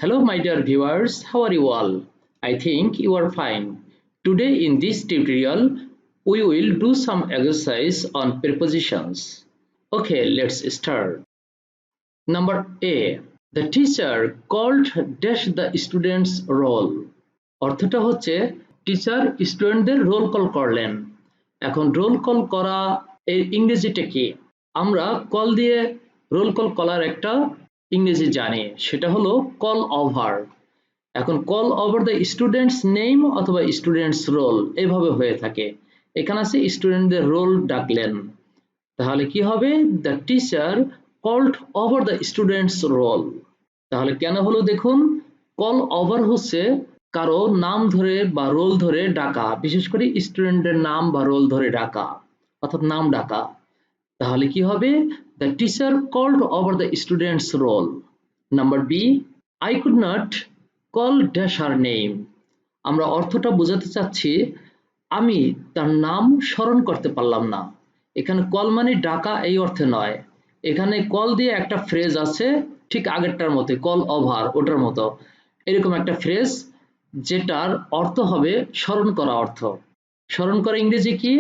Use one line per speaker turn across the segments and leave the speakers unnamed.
Hello, my dear viewers, how are you all? I think you are fine. Today, in this tutorial, we will do some exercise on prepositions. Okay, let's start. Number A. The teacher called dash the students roll. অর্থটা হচ্ছে teacher স্টুডেন্টদের roll call করলেন। এখন roll call করা এর ইংরেজিটা কি? আমরা কল দিয়ে রোল কল করার একটা ইংরেজি জানি, সেটা হলো কল ওভার। এখন call over the students name অথবা স্টুডেন্টস রোল এভাবে হয়ে থাকে। এখানে আছে স্টুডেন্টদের রোল ডাকলেন, তাহলে কি হবে? The teacher called over the students roll. তাহলে কেন হলো দেখুন, কল ওভার হচ্ছে কারো নাম ধরে বা রোল ধরে ডাকা, বিশেষ করে স্টুডেন্টের নাম বা রোল ধরে ডাকা অর্থাৎ নাম ডাকা। তাহলে কি হবে? The teacher called over the students roll. Number B, I could not call dash her name. আমরা অর্থটা বোঝাতে চাচ্ছি আমি তার নাম স্মরণ করতে পারলাম না। এখানে কল মানে ডাকা এই অর্থে নয়, এখানে কল দিয়ে একটা ফ্রেজ আছে ঠিক আগেরটার মতো, কল ওভার ওটার মতো এরকম একটা ফ্রেজ, যেটার অর্থ হবে স্মরণ করা অর্থ। স্মরণ করা ইংরেজি কি?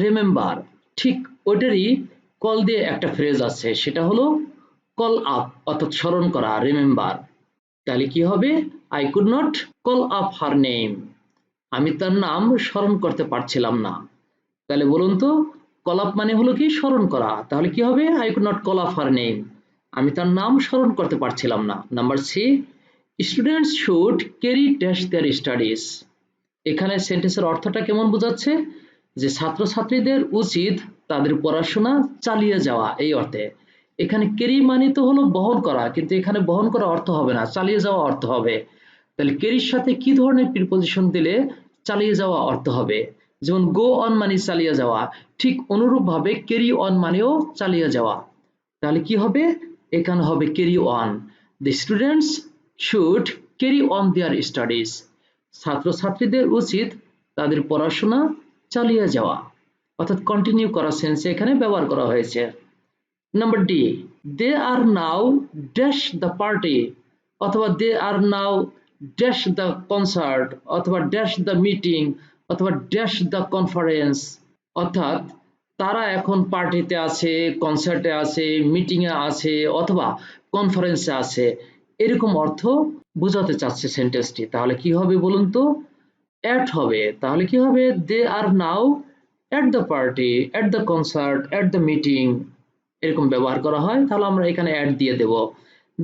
রিমেম্বার। ঠিক ওইটারই কল দিয়ে একটা ফ্রেজ আছে, সেটা হলো কল আপ অর্থাৎ স্মরণ করা, রিমেম্বার। তাহলে কি হবে? I could not call up her name. আমি তার নাম স্মরণ করতে পারছিলাম না। তাহলে বলুন তো, কল আপ মানে হলো কি? স্মরণ করা। তাহলে কি হবে? I could not call up her name. আমি তার নাম স্মরণ করতে পারছিলাম না। Number C, students should carry dash their studies. এখানে সেন্টেন্সের অর্থটা কেমন বোঝাচ্ছে? যে ছাত্রছাত্রীদের উচিত তাদের পড়াশোনা চালিয়ে যাওয়া এই অর্থে। এখানে ক্যারি মানে তো হলো বহন করা, কিন্তু এখানে বহন করা অর্থ হবে না, চালিয়ে যাওয়া অর্থ হবে। তাহলে ক্যারির সাথে কি ধরনের প্রিপোজিশন দিলে চালিয়ে যাওয়া অর্থ হবে? যেমন গো অন মানে চালিয়ে যাওয়া, ঠিক অনুরূপ ভাবে ক্যারি অন মানেও চালিয়ে যাওয়া। তাহলে কি হবে? এখানে হবে carry on. The students should carry on their studies. ছাত্রছাত্রীদের উচিত তাদের পড়াশোনা চালিয়ে যাওয়া অর্থাৎ কন্টিনিউ করা সেন্সে এখানে ব্যবহার করা হয়েছে। Number D, they are now dash the party অথবা they are now dash the concert অথবা ড্যাশ দ্য মিটিং অথবা ড্যাশ দ্য কনফারেন্স। অর্থাৎ তারা এখন পার্টিতে আছে, কনসার্টে আছে, মিটিংয়ে আছে অথবা কনফারেন্সে আছে, এরকম অর্থ বোঝাতে চাচ্ছে সেন্টেন্সটি। তাহলে কি হবে বলুন তো? অ্যাট হবে। তাহলে কি হবে? They are now at the party, at the concert, at the meeting এরকম ব্যবহার করা হয়। তাহলে আমরা এখানে অ্যাট দিয়ে দেব,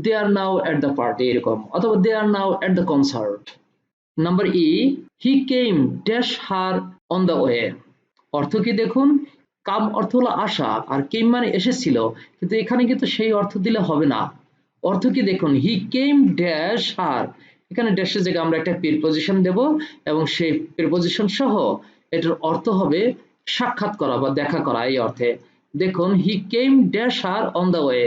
they are now at the party এরকম, অথবা they are now at the concert. Number E, he came dash her on the way. অর্থ কি দেখুন, কাম অর্থ হলো আসা, আর কেম মানে এসেছিল, কিন্তু এখানে কিন্তু সেই অর্থ দিলে হবে না। অর্থ কি দেখুন, হি কেম ড্যাশ হার, এখানে ড্যাশের জায়গায় আমরা একটা প্রিপোজিশন দেব এবং সেই প্রিপোজিশন সহ এটার অর্থ হবে সাক্ষাৎ করা বা দেখা করা এই অর্থে। দেখুন, he came dash her on the way,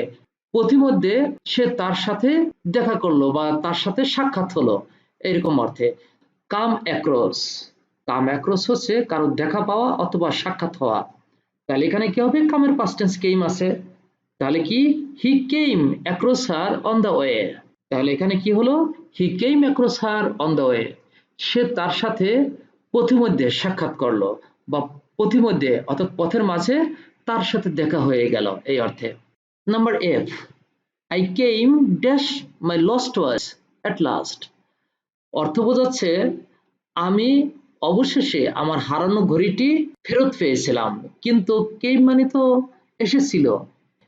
পথিমধ্যে সে তার সাথে দেখা করলো বা তার সাথে সাক্ষাৎ হলো এরকম অর্থে। কাম অ্যাক্রস, কাম অ্যাক্রস হচ্ছে কারো দেখা পাওয়া অথবা সাক্ষাৎ হওয়া। তাহলে এখানে কি হবে? কামের পাস্ট টেন্স কেম আছে। তাহলে কি? He came across her on the way. তাহলে এখানে কি হলো? He came across her on the way, সে তার সাথে পথিমধ্যে সাক্ষাৎ করলো বা পথিমধ্যে অর্থাৎ পথের মাঝে তার সাথে দেখা হয়ে গেল এই অর্থে। Number F, I came dash my lost watch at last. অর্থ বোঝাচ্ছে আমি অবশেষে আমার হারানো ঘড়িটি ফেরত পেয়েছিলাম। কিন্তু কেম মানে তো এসেছিল,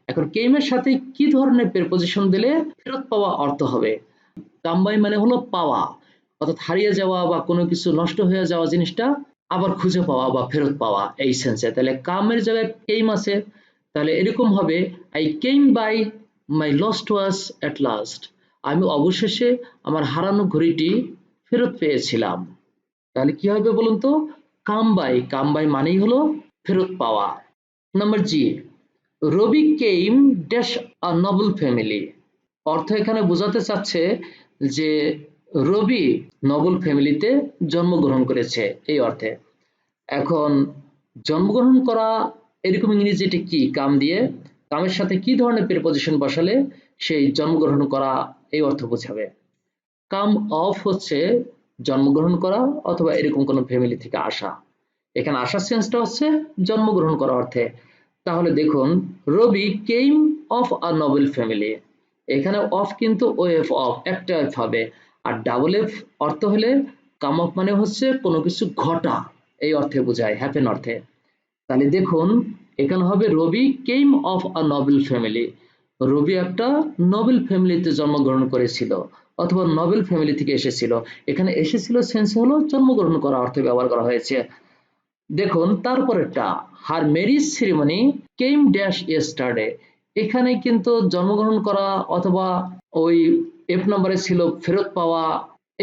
এখন কেমের সাথে কি ধরনের প্রিপোজিশন দিলে ফেরত পাওয়া অর্থ হবে? কাম বাই মানে হলো পাওয়া, অর্থাৎ হারিয়ে যাওয়া বা কোনো কিছু নষ্ট হয়ে যাওয়া জিনিসটা আবার খুঁজে পাওয়া বা ফেরত পাওয়া এই সেন্সে। তাহলে কামের জায়গায় কেম আছে, তাহলে এরকম হবে I came by my lost watch at last. আমি অবশেষে আমার হারানো ঘড়িটি ফেরত পেয়েছিলাম। তাহলে কি হবে বলুন তো? কাম বাই, কাম বাই মানেই হলো ফেরত পাওয়া। Number G, Rabi came dash a noble family. অর্থ এখানে বোঝাতে চাচ্ছে যে রবি নোবেল ফ্যামিলিতে জন্মগ্রহণ করেছে এই অর্থে। এখন জন্মগ্রহণ করা এরকম ইংরেজিটি কি? কাম দিয়ে, কামের সাথে কি ধরনের প্রিপোজিশন বসালে সেই জন্মগ্রহণ করা এই অর্থ বোঝাবে? কাম অফ হচ্ছে জন্মগ্রহণ করা অথবা এরকম কোনো ফ্যামিলি থেকে আসা। এখানে আসার সেন্সটা হচ্ছে জন্মগ্রহণ করা অর্থে। তাহলে দেখুন, রবি কেম অফ আ নোবেল ফ্যামিলি, এখানে অফ কিন্তু ওএফ অফ একটা এফ হবে, আর ডাবল এফ অর্থ হলে কাম অফ মানে হচ্ছে কোনো কিছু ঘটা, এই অর্থে বোঝায়, হ্যাপেন অর্থে। তাহলে দেখুন এখানে হবে রবি কেম অফ আ নোবেল ফ্যামিলি, রবি একটা নোবেল ফ্যামিলিতে জন্মগ্রহণ করেছিল অথবা নোবেল ফ্যামিলি থেকে এসেছিল। এখানে এসেছিল সেন্স হলো জন্মগ্রহণ করা অর্থে ব্যবহার করা হয়েছে। দেখুন তারপরেরটা, her marriage ceremony came dash yesterday, এখানে কিন্তু জন্মগ্রহণ করা অথবা ওই এফ নম্বরে ছিল ফেরত পাওয়া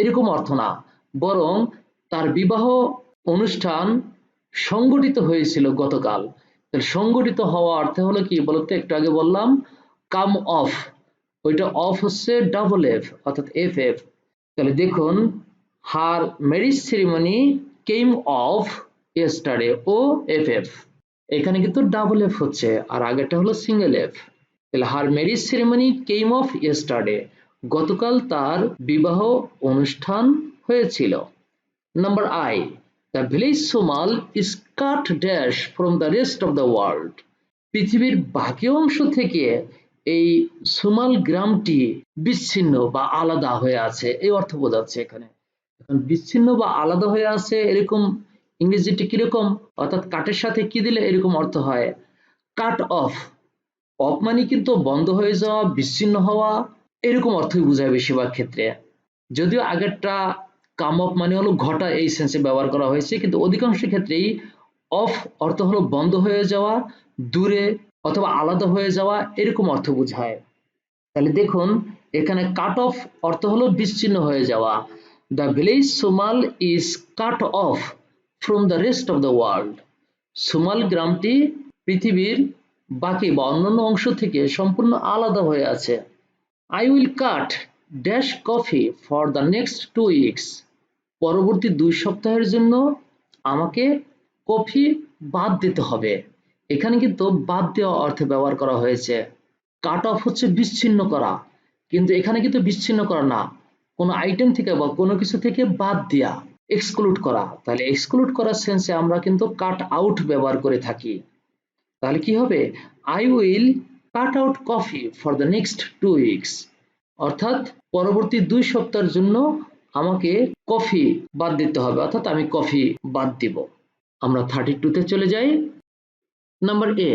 এরকম অর্থ না, বরং তার বিবাহ অনুষ্ঠান সংগঠিত হয়েছিল গতকাল। তাহলে সংগঠিত হওয়া অর্থে হলো কি বলতো, একটু আগে বললাম কাম অফ, ওইটা অফ হচ্ছে ডাবল এফ অর্থাৎ এফ এফ। তাহলে দেখুন her marriage ceremony came off yesterday O F F, এখানে কিন্তু ডাবল এফ হচ্ছে আর আগেরটা হলো সিঙ্গেল এফ। তাহলে her marriage ceremony came off yesterday, গতকাল তার বিবাহ অনুষ্ঠান হয়েছিল। Number I, the village Somal is cut dash from the rest of the world, পৃথিবীর বাকি অংশ থেকে এই সোমাল গ্রামটি বিচ্ছিন্ন বা আলাদা হয়ে আছে, এই অর্থ বোঝাচ্ছে এখানে। এখন বিচ্ছিন্ন বা আলাদা হয়ে আছে এরকম ইংরেজিটি কিরকম, অর্থাৎ কাটের সাথে কি দিলে এরকম অর্থ হয়, কাট অফ। অফ মানে কিন্তু বন্ধ হয়ে যাওয়া, বিচ্ছিন্ন হওয়া, এরকম অর্থই বোঝায় বেশিরভাগ ক্ষেত্রে। যদিও আগেরটা কাম অফ মানে হলো ঘটা, এই সেন্সে ব্যবহার করা হয়েছে, কিন্তু অধিকাংশ ক্ষেত্রেই অফ অর্থ হলো বন্ধ হয়ে যাওয়া, দূরে অথবা আলাদা হয়ে যাওয়া, এরকম অর্থ বোঝায়। তাহলে দেখুন এখানে কাট অফ অর্থ হলো বিচ্ছিন্ন হয়ে যাওয়া, the village Somal is cut off from the rest of the world, সোমাল গ্রামটি পৃথিবীর বাকি বা অন্যান্য অংশ থেকে সম্পূর্ণ আলাদা হয়ে আছে। I will cut dash coffee for the next 2 weeks, পরবর্তী 2 সপ্তাহের জন্য আমাকে কফি বাদ দিতে হবে। এখানে কিন্তু বাদ দেওয়া অর্থে ব্যবহার করা হয়েছে। কাট অফ হচ্ছে বিচ্ছিন্ন করা, কিন্তু এখানে কিন্তু বিচ্ছিন্ন করা না, কোনো আইটেম থেকে বা কোনো কিছু থেকে বাদ দেওয়া, এক্সক্লুড করা। তাহলে এক্সক্লুড করার সেন্সে আমরা কিন্তু কাট আউট ব্যবহার করে থাকি। তাহলে কি হবে, I will cut out coffee for the next 2 weeks, অর্থাৎ পরবর্তী 2 সপ্তাহের জন্য আমাকে কফি বাদ দিতে হবে, অর্থাৎ আমি কফি বাদ দিব। আমরা 32 তে চলে যাই। Number A,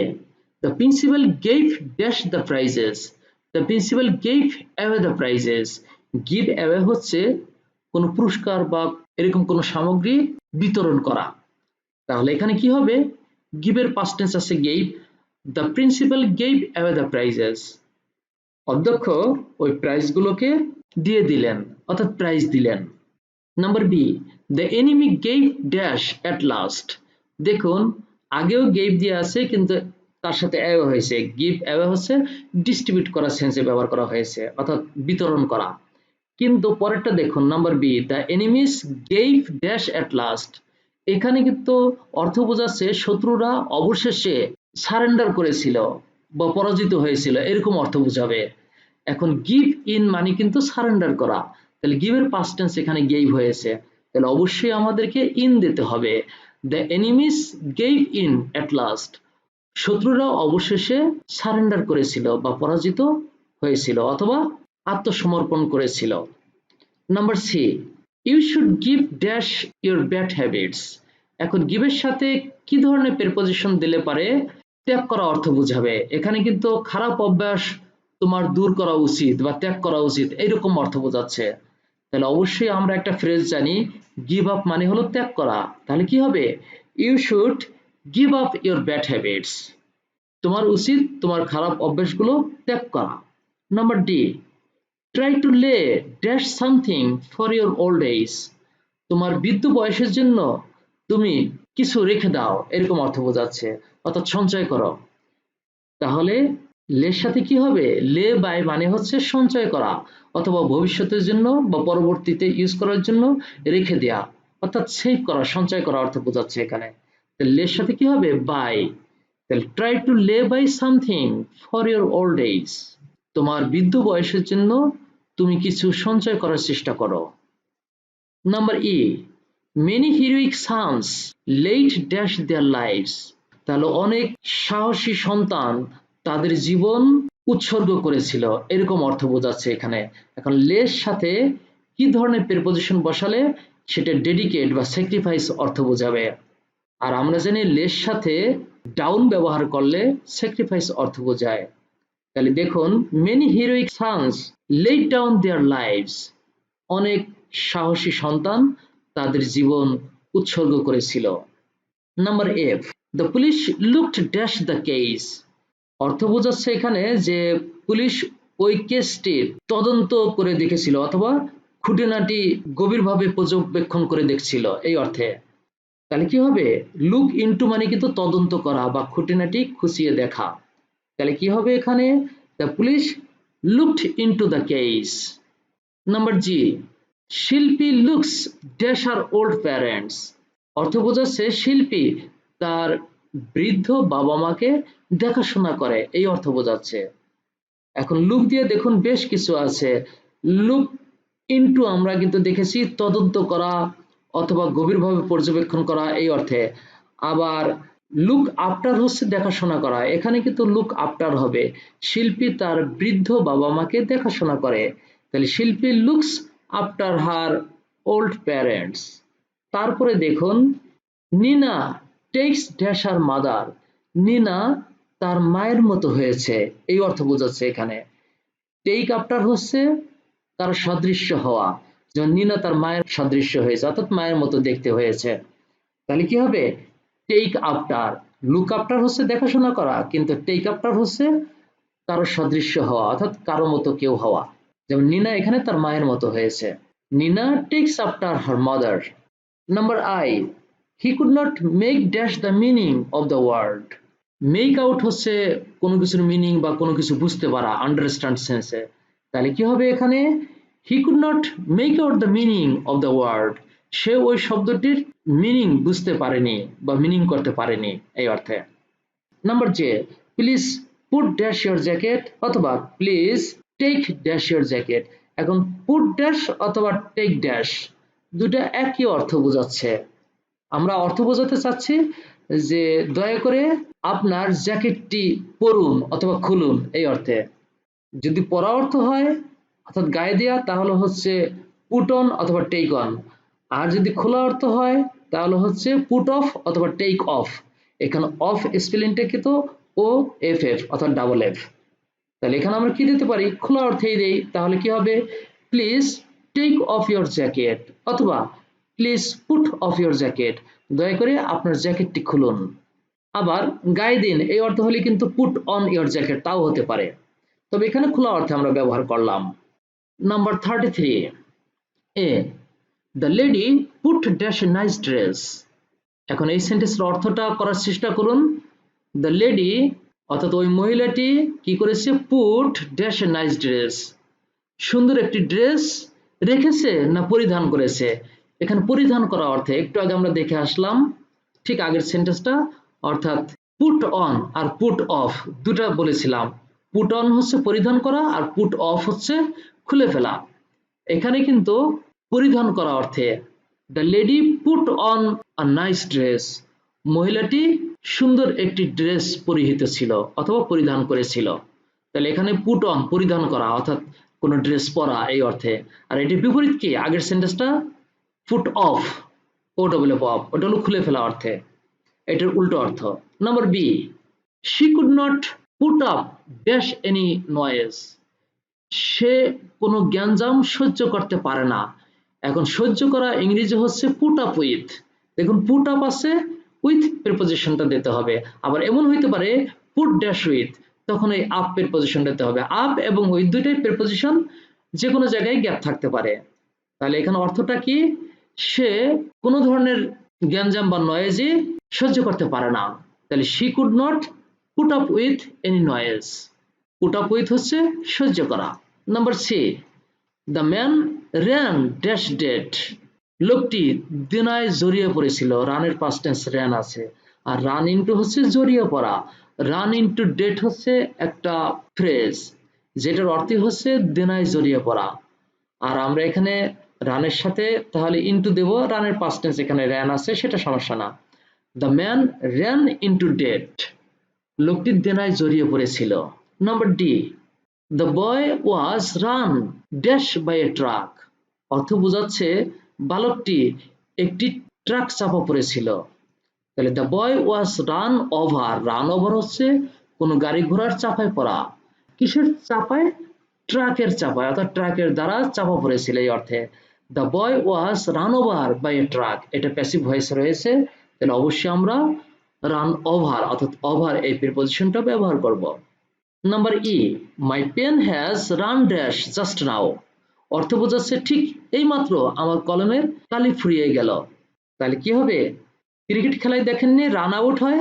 the principal gave dash the prizes, the principal gave away the prizes, give away হচ্ছে কোনো পুরস্কার বা এরকম কোনো সামগ্রী বিতরণ করা। তাহলে এখানে কি হবে, give এর past tense আছে gave, the principal gave away the prizes, অধ্যক্ষ ওই প্রাইজগুলোকে দিয়ে দিলেন অর্থাৎ প্রাইজ দিলেন। Number B, the enemy gave dash at last, দেখুন আগেও গেভ দিয়ে আছে কিন্তু তার সাথে অ্যাওয়ে হয়েছে, গিভ অ্যাওয়ে হচ্ছে ডিস্ট্রিবিউট করার সেন্সে ব্যবহার করা হয়েছে অর্থাৎ বিতরণ করা। কিন্তু পরেরটা দেখুন number B, the enemies gave dash at last, এখানে কিন্তু অর্থ বোঝাচ্ছে শত্রুরা অবশেষে সারেন্ডার করেছিল বা পরাজিত হয়েছিল, এরকম অর্থ বোঝাবে। এখন গিভ ইন মানে কিন্তু সারেন্ডার করা, তাহলে গিভের পাস্ট টেন্স এখানে গেভ হয়েছে, তাহলে অবশ্যই আমাদেরকে ইন দিতে হবে। The enemies gave in at last, শত্রুরা অবশেষে সারেন্ডার করেছিল বা পরাজিত হয়েছিল অথবা আত্মসমর্পণ করেছিল। Number C, you should give dash your bad habits, এখন গিভের সাথে কি ধরনের প্রিপোজিশন দিলে পারে ত্যাগ করা অর্থ বোঝাবে। এখানে কিন্তু খারাপ অভ্যাস তোমার দূর করা উচিত বা ত্যাগ করা উচিত, এইরকম অর্থ বোঝাচ্ছে। তাহলে অবশ্যই আমরা একটা ফ্রেজ জানি, গিভ আপ মানে হলো ত্যাগ করা। তাহলে কি হবে, you should give up your bad habits, তোমার উচিত তোমার খারাপ অভ্যাসগুলো ত্যাগ করা। Number D, try to lay dash something for your old age, তোমার বৃদ্ধ বয়সের জন্য তুমি কিছু রেখে দাও, এরকম অর্থ বোঝাচ্ছে অর্থাৎ সঞ্চয় করো। তাহলে লের সাথে কি হবে, লে বাই মানে হচ্ছে সঞ্চয় করা অথবা ভবিষ্যতের জন্য বা পরবর্তীতে ইউজ করার জন্য রেখে দেয়া, অর্থাৎ সেভ করা, সঞ্চয় করা অর্থ বোঝাচ্ছে এখানে। লের সাথে কি হবে, বাই, তাহলে try to lay by something for your old age, তোমার বৃদ্ধ বয়সের জন্য তুমি কিছু সঞ্চয় করার চেষ্টা করো। Number E, many heroic sons laid dash their lives, তাহলে অনেক সাহসী সন্তান তাদের জীবন উৎসর্গ করেছিল, এরকম অর্থ বোঝাচ্ছে এখানে। এখন লের সাথে কি ধরনের প্রিপোজিশন বসালে সেটা ডেডিকেট বা স্যাক্রিফাইস অর্থ বোঝাবে। আর আমরা জানি লের সাথে ডাউন ব্যবহার করলে স্যাক্রিফাইস অর্থ বোঝায়। তাহলে দেখুন, many heroic sons laid down their lives, অনেক সাহসী সন্তান তাদের জীবন উৎসর্গ করেছিল। Number F, the police looked dash the case, অর্থ বোঝাচ্ছে এখানে যে পুলিশ ওই কেসটির তদন্ত করে দেখেছিল অথবা খুঁটিনাটি গভীরভাবে পর্যবেক্ষণ করে দেখছিল, এই অর্থে। তাহলে কি হবে, লুক ইনটু মানে কিন্তু তদন্ত করা বা খুঁটিনাটি খুঁচিয়ে দেখা। তাহলে কি হবে এখানে, the police looked into the case. Number G, Shilpi looks dash her old parents, অর্থ বোঝাচ্ছে শিল্পী তার বৃদ্ধ বাবা মাকে দেখাশোনা করে, এই অর্থ বোঝাচ্ছে। এখন লুক দিয়ে দেখুন বেশ কিছু আছে। লুক ইনটু আমরা কিন্তু দেখেছি তদন্ত করা অথবা গভীরভাবে পর্যবেক্ষণ করা, এই অর্থে। আবার লুক আফটার হচ্ছে দেখাশোনা করা, এখানে কিন্তু লুক আফটার হবে, শিল্পী তার বৃদ্ধ বাবা মাকে দেখাশোনা করে। তাহলে শিল্পী looks after her old parents. তারপরে দেখুন, নিনা টেক্স ড্যাশ হার মাদার, নিনা তার মায়ের মতো হয়েছে, এই অর্থ বোঝাচ্ছে এখানে। টেক আফটার হচ্ছে তার সাদৃশ্য হওয়া, যেমন নিনা তার মায়ের সাদৃশ্য হয়েছে অর্থাৎ মায়ের মতো দেখতে হয়েছে। তাহলে কি হবে, টেক আফটার। লুক আফটার হচ্ছে দেখাশোনা করা, কিন্তু টেক আফটার হচ্ছে কারো সাদৃশ্য হওয়া অর্থাৎ কারো মতো কেউ হওয়া, যেমন নিনা এখানে তার মায়ের মতো হয়েছে। Nina takes after her mother. Number I, he could not make dash the meaning of the word, make out হচ্ছে কোনো কিছুর মিনিং বা কোনো কিছু বুঝতে পারা, আন্ডারস্ট্যান্ড সেন্সে। তাহলে কি হবে এখানে, he could not make out the meaning of the word, সে ওই শব্দটির মিনিং বুঝতে পারেনি বা মিনিং করতে পারেনি, এই অর্থে। Number J, please put dash your jacket অথবা please take dash your jacket. এখন পুট ড্যাশ অথবা টেক ড্যাশ দুটা একই অর্থ বোঝাচ্ছে। আমরা অর্থ বোঝাতে চাচ্ছি যে দয়া করে আপনার জ্যাকেটটি পরুন অথবা খুলুন, এই অর্থে। যদি পরা অর্থ হয় অর্থাৎ গায়ে দেয়া, তাহলে হচ্ছে পুট অন অথবা টেক অন। আর যদি খোলা অর্থ হয় তাহলে হচ্ছে পুট অফ অথবা টেক অফ। এখানে অফ স্পেলিংটা কিন্তু ও এফ এফ অর্থাৎ ডাবল এফ। তাহলে এখানে আমরা কি দিতে পারি, খোলা অর্থেই দেই, তাহলে কি হবে, please take off your jacket অথবা please put off your jacket, দয়া করে আপনার জ্যাকেটটি খুলুন। আবার গায়ে দিন এই অর্থ হলে কিন্তু পুট অন ইয়োর জ্যাকেট, তাও হতে পারে, তবে এখানে খোলা অর্থে আমরা ব্যবহার করলাম। Number 33 A, the lady put dash a nice dress. এখন এই সেন্টেন্সের অর্থটা করার চেষ্টা করুন। দ্য লেডি অর্থাৎ ওই মহিলাটি কি করেছে, put dash a nice dress, সুন্দর একটি ড্রেস রেখেছে না পরিধান করেছে। এখানে পরিধান করা অর্থে একটু আগে আমরা দেখে আসলাম ঠিক আগের সেন্টেন্সটা, অর্থাৎ পুট অন আর পুট অফ দুটা বলেছিলাম। পুট অন হচ্ছে পরিধান করা আর পুট অফ হচ্ছে খুলে ফেলা। এখানে কিন্তু পরিধান করা অর্থে the lady put on a nice dress, মহিলাটি সুন্দর একটি ড্রেস পরিহিত ছিল অথবা পরিধান করেছিল। তাহলে এখানে পুট অন পরিধান করা অর্থাৎ কোনো ড্রেস পরা, এই অর্থে। আর এটি বিপরীত কি, আগের সেন্টেন্সটা put off, O double F off, ওটা হলো খুলে ফেলা অর্থে, এটার উল্টো অর্থ। Number B, she could not put up dash any noise, সে কোনো গ্যাঞ্জাম সহ্য করতে পারে না। এখন সহ্য করা ইংরেজি হচ্ছে পুট আপ উইথ। দেখুন পুট আপ আছে, উইথ প্রিপোজিশনটা দিতে হবে। আবার এমন হইতে পারে পুট ড্যাশ উইথ, তখন এই আপ প্রিপোজিশন দিতে হবে। আপ এবং উইথ দুইটাই প্রিপোজিশন, যে কোনো জায়গায় গ্যাপ থাকতে পারে। তাহলে এখানে অর্থটা কি, সে কোনো ধরনের গ্যাঞ্জাম বা নয়েজে সহ্য করতে পারে না। তাহলে she could not put up with any noise, put up with হচ্ছে সহ্য করা। Number C, the man ran dash debt, লোকটি দিনায় জড়িয়ে পড়েছিল, রানের পাস্ট টেন্স র্যান আছে, আর রান ইনটু হচ্ছে জড়িয়ে পড়া। রান ইনটু ডেট হচ্ছে একটা ফ্রেজ যেটার অর্থ হচ্ছে দিনায় জড়িয়ে পড়া। আর আমরা এখানে রানের সাথে তাহলে ইনটু দেব, রানের পাস্ট টেন্স এখানে র্যান আছে, সেটা সমস্যা না। The man ran into debt, লোকটি দেনায় জড়িয়ে পড়েছিল। Number D, the boy was run dash by a truck, অর্থ বোঝাচ্ছে বালকটি একটি ট্রাক চাপা পড়েছিল। তাহলে the boy was run over, run over হচ্ছে কোনো গাড়ি ঘোড়ার চাপায় পড়া। কিসের চাপায়? ট্রাকের চাপায়, অর্থাৎ ট্রাকের দ্বারা চাপা পড়েছিল এই অর্থে। The boy was run over by a truck, এটা প্যাসিভ ভয়েস রয়েছে, তাহলে অবশ্যই আমরা রান ওভার অর্থাৎ ওভার এই প্রিপজিশনটা ব্যবহার করব। Number E, my pen has run dash just now, অর্থ বোঝাচ্ছে ঠিক এইমাত্র আমার কলমের কালি ফুরিয়ে গেল। তাহলে কি হবে? ক্রিকেট খেলায় দেখেননি রান আউট হয়,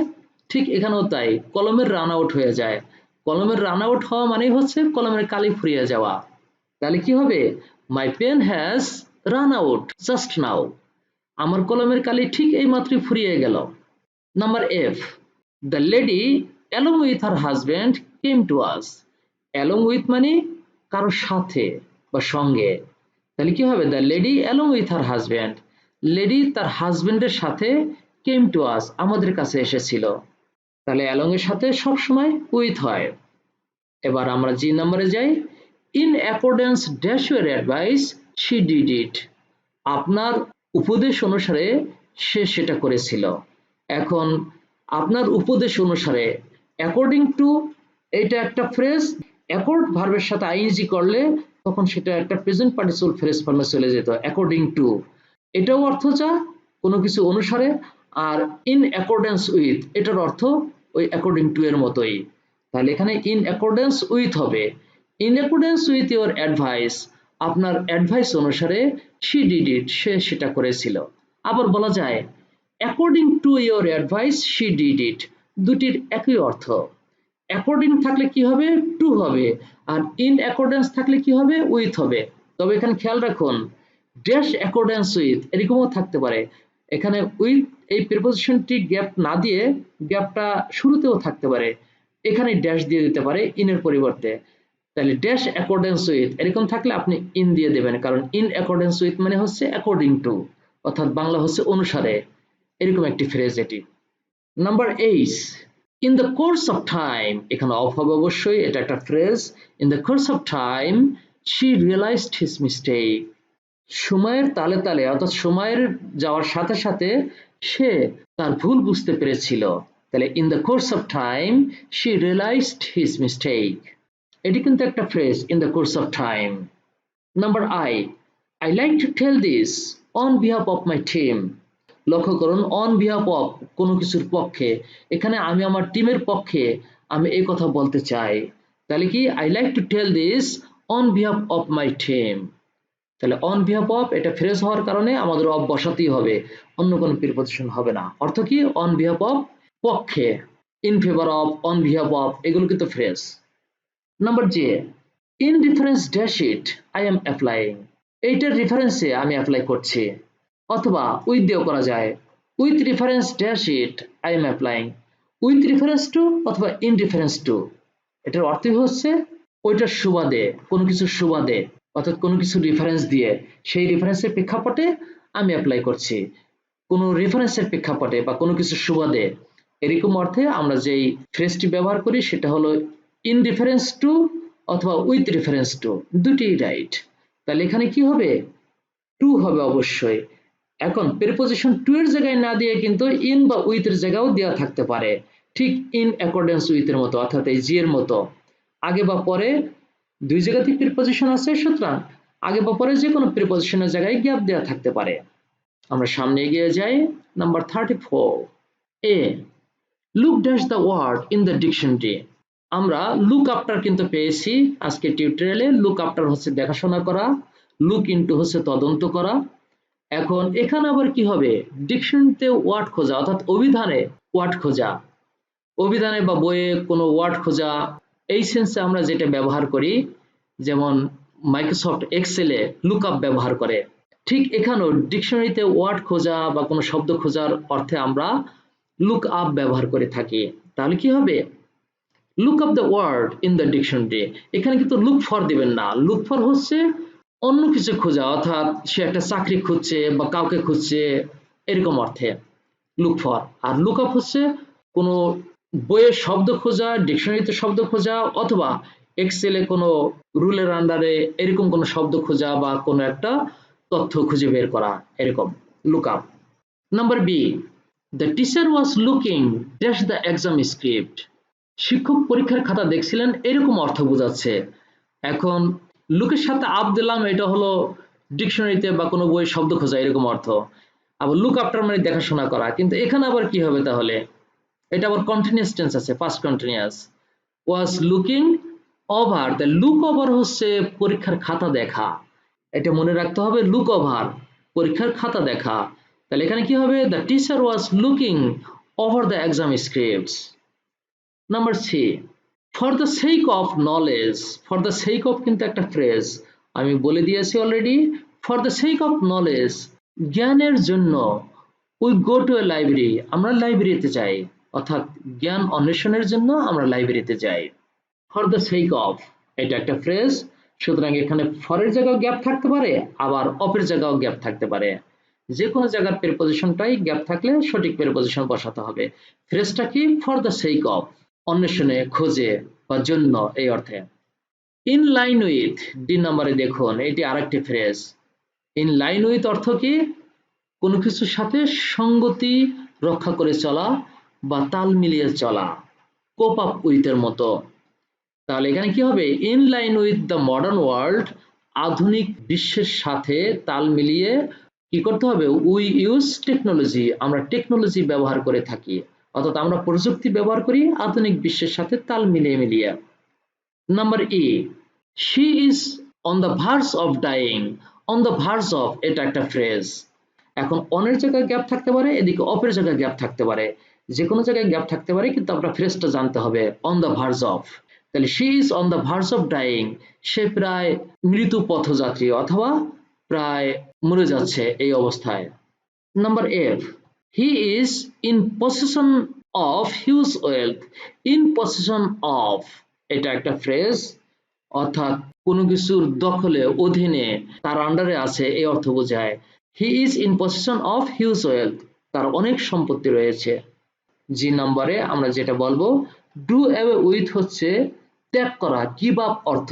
ঠিক এখানেও তাই, কলমের রান আউট হয়ে যায়। কলমের রান আউট হওয়া মানেই হচ্ছে কলমের কালি ফুরিয়ে যাওয়া। তাহলে কি হবে? My pen has run out just now, আমার কলমের কালি ঠিক এই মাত্রই ফুরিয়ে গেল। Number F, the lady along with her husband came to us, along with মানে কারোর সাথে বা সঙ্গে। তাহলে কি হবে? The lady along with her husband, lady তার হাজব্যান্ডের সাথে কেম টু আস আমাদের কাছে এসেছিল। তাহলে অ্যালং এর সাথে সবসময় উইথ হয়। এবার আমরা জি নম্বরে যাই। In accordance dash your advice she did it, আপনার উপদেশ অনুসারে সে সেটা করেছিল। এখন আপনার উপদেশ অনুসারে, অ্যাকর্ডিং টু, এটা একটা ফ্রেজ, অ্যাকর্ড ভার্বের সাথে আইএনজি করলে তখন সেটা একটা প্রেজেন্ট পার্টিসিপল ফ্রেজ ফর্মে চলে যেত, অ্যাকর্ডিং টু। এটাও অর্থ যা কোনো কিছু অনুসারে, আর ইন অ্যাকর্ডেন্স উইথ এটার অর্থ ওই অ্যাকর্ডিং টু এর মতোই। তাহলে এখানে ইন অ্যাকর্ডেন্স উইথ হবে, in accordance with your advice, আপনার অ্যাডভাইস অনুসারে শি ডিড ইট, সে সেটা করেছিল। আবার বলা যায় according to your advice she did it, দুটির একই অর্থ। অ্যাকর্ডিং থাকলে কি হবে? টু হবে, আর ইন অ্যাকর্ডেন্স থাকলে কি হবে? উইথ হবে। তবে এখানে খেয়াল রাখুন, ড্যাশ অ্যাকর্ডেন্স উইথ এরকমও থাকতে পারে। এখানে উইথ এই প্রিপোজিশনটি গ্যাপ না দিয়ে গ্যাপটা শুরুতেও থাকতে পারে, এখানে ড্যাশ দিয়ে দিতে পারে ইনের পরিবর্তে। তাহলে ড্যাশ অ্যাকর্ডেন্স উইথ এরকম থাকলে আপনি ইন দিয়ে দেবেন, কারণ ইন অ্যাকর্ডেন্স উইথ মানে হচ্ছে অ্যাকর্ডিং টু, অর্থাৎ বাংলা হচ্ছে অনুসারে, এরকম একটি ফ্রেজ এটি। Number 8, in the course of time, এখানে অফ হবে অবশ্যই, এটা একটা phrase. In the course of time she realised his mistake, সময়ের তালে তালে অর্থাৎ সময়ের যাওয়ার সাথে সাথে সে তার ভুল বুঝতে পেরেছিল। তাহলে in the course of time she realised his mistake, এটি কিন্তু একটা phrase, in the course of time. Number I like to tell this on behalf of my team, লক্ষ্য করুন অন বিহাফ অফ কোনো কিছুর পক্ষে, এখানে আমি আমার টিমের পক্ষে আমি এই কথা বলতে চাই। তাহলে কি I like to tell this on behalf of my team, তাহলে অন বিহাফ অফ এটা ফ্রেজ হওয়ার কারণে আমাদের অফ বসাতেই হবে, অন্য কোনো প্রিপজিশন হবে না। অর্থ কি? অন বিহাফ অফ পক্ষে, in favour of, on behalf of, এগুলো কিন্তু phrase. Number J, in reference dash it I am applying, এইটার রেফারেন্সে আমি অ্যাপ্লাই করছি। অথবা উইথ দিয়েও করা যায়, with reference dash it I am applying, with reference to অথবা ইন রেফারেন্স টু, এটার অর্থই হচ্ছে ওইটার সুবাদে, কোনো কিছুর সুবাদে, অর্থাৎ কোনো কিছু রেফারেন্স দিয়ে সেই রেফারেন্সের প্রেক্ষাপটে আমি অ্যাপ্লাই করছি, কোনো রেফারেন্সের প্রেক্ষাপটে বা কোনো কিছুর সুবাদে, এরকম অর্থে আমরা যেই ফ্রেজটি ব্যবহার করি সেটা হলো ইন রেফারেন্স টু অথবা উইথ রেফারেন্স টু, দুটি রাইট। তাহলে এখানে কি হবে? টু হবে অবশ্যই। এখন প্রিপজিশন টু এর জায়গায় না দিয়ে কিন্তু ইন বা উইথ এর জায়গাও দেওয়া থাকতে পারে, ঠিক ইন অ্যাকর্ডেন্স উইথ এর মতো, অর্থাৎ এই জি এর মতো, আগে বা পরে দুই জায়গাতেই প্রিপজিশন আছে, সুতরাং আগে বা পরে যে কোনো প্রিপজিশনের জায়গায় গ্যাপ দেওয়া থাকতে পারে। আমরা সামনে এগিয়ে যাই। Number 34, A look dash the word in the dictionary, আমরা লুক আফটার কিন্তু পেয়েছি আজকে টিউটোরিয়ালে। লুক আফটার হচ্ছে দেখাশোনা করা, লুক ইনটু হচ্ছে তদন্ত করা। এখন এখানে আবার কি হবে? ডিকশনারিতে ওয়ার্ড খোঁজা, অর্থাৎ অভিধানে ওয়ার্ড খোঁজা, অভিধানে বা বইয়ে কোনো ওয়ার্ড খোঁজা, এই সেন্সে আমরা যেটা ব্যবহার করি, যেমন মাইক্রোসফট এক্সেলে লুকআপ ব্যবহার করে, ঠিক এখানেও ডিকশনারিতে ওয়ার্ড খোঁজা বা কোনো শব্দ খোঁজার অর্থে আমরা লুক আপ ব্যবহার করে থাকি। তাহলে কি হবে? Look up the word in the dictionary, এখানে কিন্তু লুক ফর দিবেন না, লুক ফর হচ্ছে অন্য কিছু খোঁজা, অর্থাৎ সে একটা চাকরি খুঁজছে বা কাউকে খুঁজছে এরকম অর্থে লুক ফর। আর লুক আপ হচ্ছে কোনো বইয়ের শব্দ খোঁজা, ডিকশনারিতে শব্দ খোঁজা, অথবা এক্সেলে কোনো রুলের আন্ডারে এরকম কোনো শব্দ খোঁজা বা কোনো একটা তথ্য খুঁজে বের করা, এরকম look up. Number B, the teacher was looking dash the exam script. শিক্ষক পরীক্ষার খাতা দেখছিলেন এরকম অর্থ বোঝাচ্ছে। এখন লুকের সাথে আপ দিলাম, এটা হলো ডিকশনারিতে বা কোনো বই শব্দ খোঁজা এরকম অর্থ। আবার লুক আফটার মানে দেখাশোনা করা, কিন্তু এখানে আবার কি হবে তাহলে? এটা আবার কন্টিনিউয়াস টেন্স আছে, past continuous. Was looking over, the look over হচ্ছে পরীক্ষার খাতা দেখা, এটা মনে রাখতে হবে, লুক ওভার পরীক্ষার খাতা দেখা। তাহলে এখানে কি হবে? The teacher was looking over the exam scripts. Number C, for the sake of knowledge. For the sake of কিন্তু একটা ফ্রেজ, আমি বলে দিয়েছি already. For the sake of knowledge, জ্ঞানের জন্য, we go to a library, আমরা লাইব্রেরিতে যাই, অর্থাৎ জ্ঞান অন্বেষণের জন্য আমরা লাইব্রেরিতে যাই। ফর দ্য সেক অফ এটা একটা ফ্রেজ, সুতরাং এখানে ফরের জায়গাও গ্যাপ থাকতে পারে, আবার অফের জায়গাও গ্যাপ থাকতে পারে। যে কোনো জায়গার প্রিপজিশনটাই গ্যাপ থাকলে সঠিক প্রিপজিশন বসাতে হবে। ফ্রেজটা কি? ফর দ্য সেক অফ, অন্বেষণে, খোঁজে বা জন্য এই অর্থে। ইন লাইন উইথ, ডি নাম্বারে দেখুন, এটি আরেকটি ফ্রেজ। ইন লাইন উইথ অর্থ কি? কোনো কিছুর সাথে সঙ্গতি রক্ষা করে চলা বা তাল মিলিয়ে চলা, কোপ আপ উইথ এর মতো। তাহলে এখানে কি হবে? In line with the modern world, আধুনিক বিশ্বের সাথে তাল মিলিয়ে কি করতে হবে? উই ইউজ টেকনোলজি, আমরা টেকনোলজি ব্যবহার করে থাকি, অর্থাৎ আমরা প্রযুক্তি ব্যবহার করি আধুনিক বিশ্বের সাথে তাল মিলিয়ে মিলিয়ে। Number E, she is on the verge of dyeing. On the verge of এটা একটা ফ্রেজ। এখন অনের জায়গায় গ্যাপ থাকতে পারে, এদিকে অফের জায়গায় গ্যাপ থাকতে পারে, যে কোনো জায়গায় গ্যাপ থাকতে পারে, কিন্তু আমরা ফ্রেজটা জানতে হবে অন দ্য ভার্জ অফ। তাহলে she is on the verge of dying, সে প্রায় মৃত্যু পথযাত্রী অথবা প্রায় মরে যাচ্ছে এই অবস্থায়। Number F, he is in possession of huge wealth. In possession of এটা একটা ফ্রেজ, অর্থাৎ কোনো কিছুর দখলে, অধীনে, তার আন্ডারে আছে এই অর্থ বোঝায়। হি is in possession of huge wealth, তার অনেক সম্পত্তি রয়েছে। জি নাম্বারে আমরা যেটা বলবো, ডু অ্যাওয়ে উইথ হচ্ছে ত্যাগ করা, গিভ আপ অর্থ।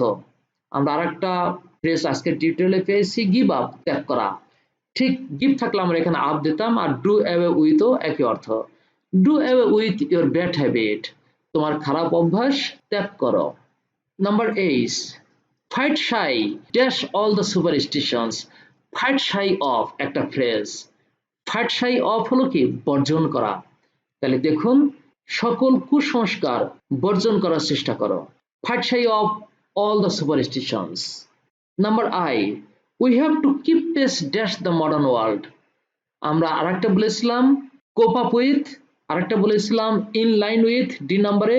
আমরা আরেকটা ফ্রেজ আজকের টিউটোরিয়ালে পেয়েছি, গিভ আপ, ত্যাগ করা। ঠিক গিভ থাকলে আমরা এখানে আপ দিতাম, আর ডু অ্যাওয়ে উইথও একই অর্থ। Do away with your bad habit, তোমার খারাপ অভ্যাস ত্যাগ করো। Number 8, fight shy dash all the superstitions. Fight shy of একটা ফ্রেজ। ফাইট শাই অফ হলো কি? বর্জন করা। তাহলে দেখুন, সকল কুসংস্কার বর্জন করার চেষ্টা করো। Fight shy of all the superstitions. Number I, we have to keep pace dash the modern world. আমরা আরেকটা বলেছিলাম কোপ আপ উইথ, আরেকটা বলেছিলাম ইন লাইন উইথ, ডি নাম্বারে,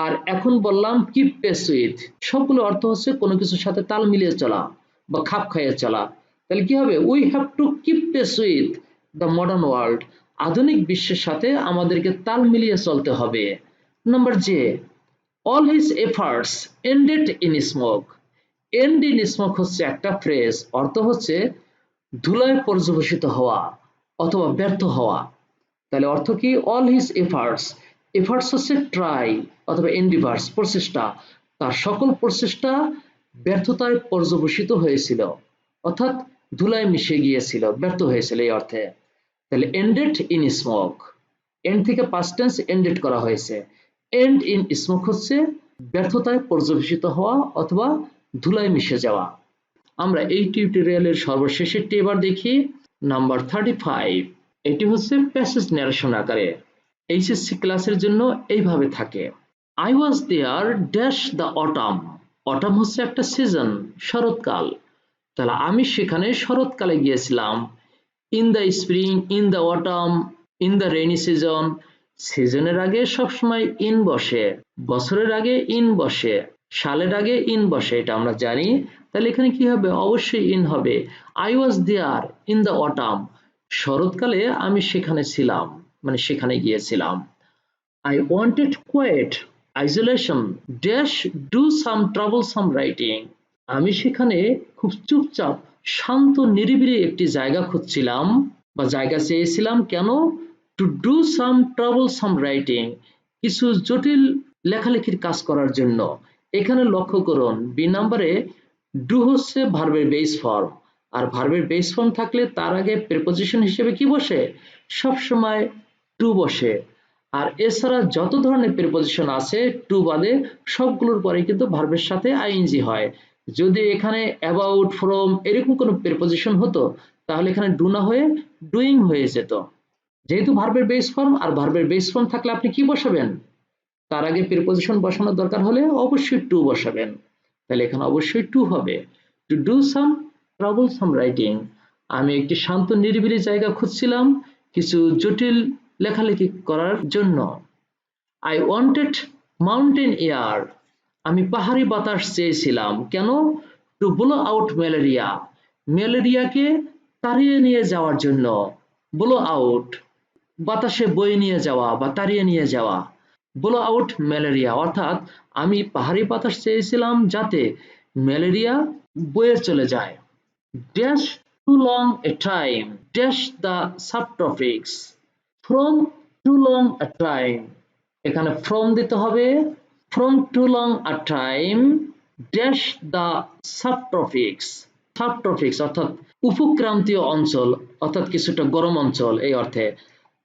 আর এখন বললাম কিপ পেস উইথ। সবগুলো অর্থ হচ্ছে কোনো কিছুর সাথে তাল মিলিয়ে চলা বা খাপ খাইয়ে চলা। তাহলে কি হবে? We have to keep pace with the modern world, আধুনিক বিশ্বের সাথে আমাদেরকে তাল মিলিয়ে চলতে হবে। Number J, all his efforts ended in smoke. End in smoke হচ্ছে একটা ফ্রেজ, অর্থ হচ্ছে ধুলায় পর্যবসিত হওয়া অথবা ব্যর্থ হওয়া। তাহলে অর্থ কি? অল হিজ এফার্টস, এফার্টস হচ্ছে ট্রাই অথবা এন্ডিভার্স, প্রচেষ্টা, তার সকল প্রচেষ্টা ব্যর্থতায় পর্যবসিত হয়েছিল, অর্থাৎ ধুলায় মিশে গিয়েছিল, ব্যর্থ হয়েছিল এই অর্থে। তাহলে এন্ডেড ইন স্মোক, এন্ড থেকে পাস্ট টেন্স এন্ডেড করা হয়েছে। এন্ড ইন স্মোক হচ্ছে ব্যর্থতায় পর্যবসিত হওয়া অথবা ধুলায় মিশে যাওয়া। আমরা এই টিউটোরিয়ালের সর্বশেষেরটি এবার দেখি, নাম্বার 35। এটি হচ্ছে প্যাসেজ ন্যারেশন আকারে। এইচএসসি ক্লাসের জন্য এইভাবে থাকে। I was there dash the autumn. Autumn হচ্ছে একটা সিজন, শরৎকাল। তাহলে আমি সেখানে শরৎকালে গিয়েছিলাম। In the spring, in the autumn, in the rainy season. সিজনের আগে সবসময় ইন বসে, বছরের আগে ইন বসে, সালের আগে ইন বসে, এটা আমরা জানি। তাহলে এখানে কি হবে? অবশ্যই ইন হবে। I was there in the autumn, শরৎকালে আমি সেখানে ছিলাম, মানে সেখানে গিয়েছিলাম। I wanted quiet, isolation, dash do some troublesome writing. আমি সেখানে খুব চুপচাপ শান্ত নিরিবিলি একটি জায়গা খুঁজছিলাম বা জায়গা চেয়েছিলাম কেন? To do some troublesome writing, কিছু জটিল লেখালেখির কাজ করার জন্য। এখানে লক্ষ্য করুন বি নাম্বারে ডু হচ্ছে ভার্বের বেস ফর্ম, আর ভার্বের বেস ফর্ম থাকলে তার আগে প্রিপোজিশন হিসেবে কি বসে? সবসময় টু বসে। আর এছাড়া যত ধরনের প্রিপোজিশন আছে টু বাদে সবগুলোর পরে কিন্তু ভার্বের সাথে আইএনজি হয়। যদি এখানে অ্যাবাউট, ফ্রম এরকম কোনো প্রিপোজিশন হতো তাহলে এখানে ডু না হয়ে ডুইং হয়ে যেত। যেহেতু ভার্বের বেস ফর্ম, আর ভার্বের বেস ফর্ম থাকলে আপনি কি বসাবেন? তার আগে প্রিপোজিশন বসানোর দরকার হলে অবশ্যই টু বসাবেন। তাহলে এখানে অবশ্যই টু হবে। To do some troublesome writing, আমি একটি শান্ত নিরিবিলি জায়গা খুঁজছিলাম কিছু জটিল লেখালেখি করার জন্য। আই ওয়ান্টেড মাউন্টেন এয়ার, আমি পাহাড়ি বাতাস চেয়েছিলাম কেন? টু ব্লো আউট ম্যালেরিয়া, ম্যালেরিয়াকে তাড়িয়ে নিয়ে যাওয়ার জন্য। ব্লো আউট, বাতাসে বয়ে নিয়ে যাওয়া বা তাড়িয়ে নিয়ে যাওয়া। ব্লো আউট ম্যালেরিয়া, অর্থাৎ আমি পাহাড়ি বাতাস চেয়েছিলাম যাতে ম্যালেরিয়া বয়ে চলে যায়। Dash to long a time, dash the subtropics, from to long a time, এখানে ফ্রম দিতে হবে। From to long a time dash the subtropics, subtropics অর্থাৎ উপক্রান্তীয় অঞ্চল, অর্থাৎ কিছুটা গরম অঞ্চল এই অর্থে।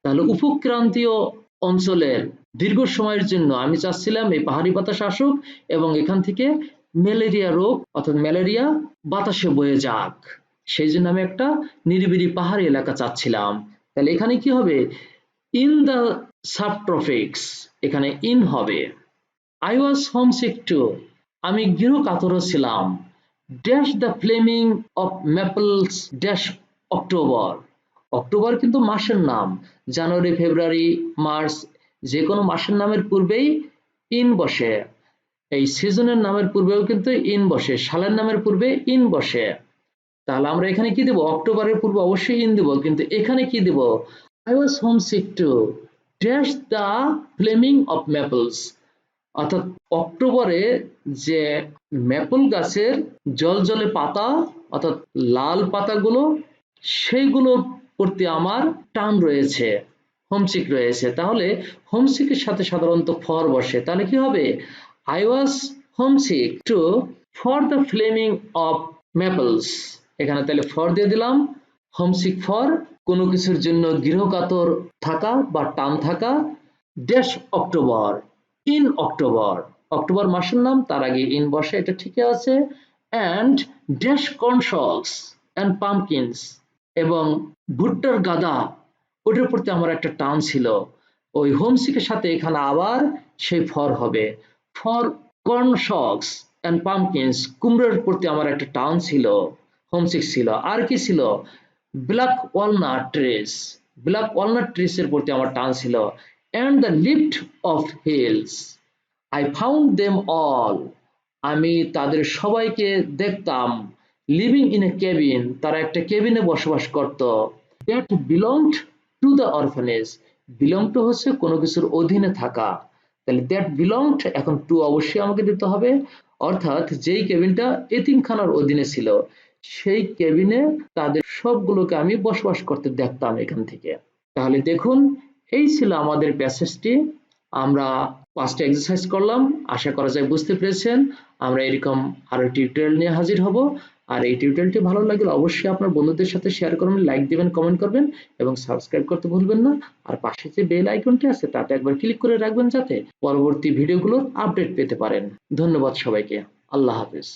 তাহলে উপক্রান্তীয় অঞ্চলের দীর্ঘ সময়ের জন্য আমি চাচ্ছিলাম এই পাহাড়ি বাতাস আসুক এবং এখান থেকে ম্যালেরিয়া রোগ অর্থাৎ ম্যালেরিয়া বাতাসে বয়ে যাক। সেই জন্য আমি একটা নিরিবিলি পাহাড়ি এলাকা চাচ্ছিলাম। তাহলে এখানে কি হবে? ইন দ্য সাবট্রপিক্স, এখানে ইন হবে। আই ওয়াজ হোমসিক টু, আমি গৃহকাতর ছিলাম। Dash the flaming of maples dash October, October কিন্তু মাসের নাম। জানুয়ারি, ফেব্রুয়ারি, মার্চ যে কোনো মাসের নামের পূর্বেই ইন বসে। এই সিজনের নামের পূর্বেও কিন্তু ইন বসে, সালের নামের পূর্বে ইন বসে। তাহলে আমরা এখানে কি দেব? অক্টোবরের পূর্বে অবশ্যই ইন দেব, কিন্তু এখানে কি দেব? I was homesick to dash the flaming of maples, অর্থাৎ অক্টোবরে যে ম্যাপল গাছের জলজলে পাতা অর্থাৎ লাল পাতাগুলো সেইগুলোর প্রতি আমার টান রয়েছে, হোমসিক রয়েছে। তাহলে হোমসিকের সাথে সাধারণত ফর বসে। তাহলে কি হবে? I was homesick too for the flaming of maples, এখানে তাহলে ফর দিয়ে দিলাম। হোমসিক ফর কোনো কিছুর জন্য গৃহকাতর থাকা বা টান থাকা। Dash October, in October, October মাসের নাম তার আগে ইন বসে, এটা ঠিকই আছে। অ্যান্ড ড্যাশ কর্নশলস অ্যান্ড পামকিনস, এবং ভুট্টার গাদা ওটার প্রতি আমার একটা টান ছিল। ওই হোমসিকের সাথে এখানে আবার সেই ফর হবে। ফর কর্নশলস অ্যান্ড পামকিনস, কুমড়োর প্রতি আমার একটা টান ছিল, হোমসিক ছিল। আর কি ছিল? Black walnut trees, black walnut ট্রিসের প্রতি আমার টান ছিল। And the lift of hills, I found them all, আমি তাদের সবাইকে দেখতাম। লিভিং ইন এ কেবিন, তারা একটা কেবিনে বসবাস করত। That belonged to the orphanage, belong to হচ্ছে কোনো কিছুর অধীনে থাকা। তাহলে দ্যাট বিলংড, এখন টু অবশ্যই আমাকে দিতে হবে, অর্থাৎ যেই কেবিনটা এতিমখানার অধীনে ছিল সেই কেবিনে তাদের সবগুলোকে আমি বসবাস করতে দেখতাম এখান থেকে। তাহলে দেখুন এই ছিল আমাদের প্যাসেজটি। আমরা 5টা এক্সারসাইজ করলাম, আশা করা যায় বুঝতে পেরেছেন। আমরা এরকম আরো টিউটোরিয়াল নিয়ে হাজির হব। আর এই টিউটোরিয়ালটি ভালো লাগলে অবশ্যই আপনার বন্ধুদের সাথে শেয়ার করবেন, লাইক দিবেন, কমেন্ট করবেন এবং সাবস্ক্রাইব করতে ভুলবেন না। আর পাশে যে বেল আইকনটি আছে তাতে একবার ক্লিক করে রাখবেন যাতে পরবর্তী ভিডিওগুলোর আপডেট পেতে পারেন। ধন্যবাদ সবাইকে। আল্লাহ হাফেজ।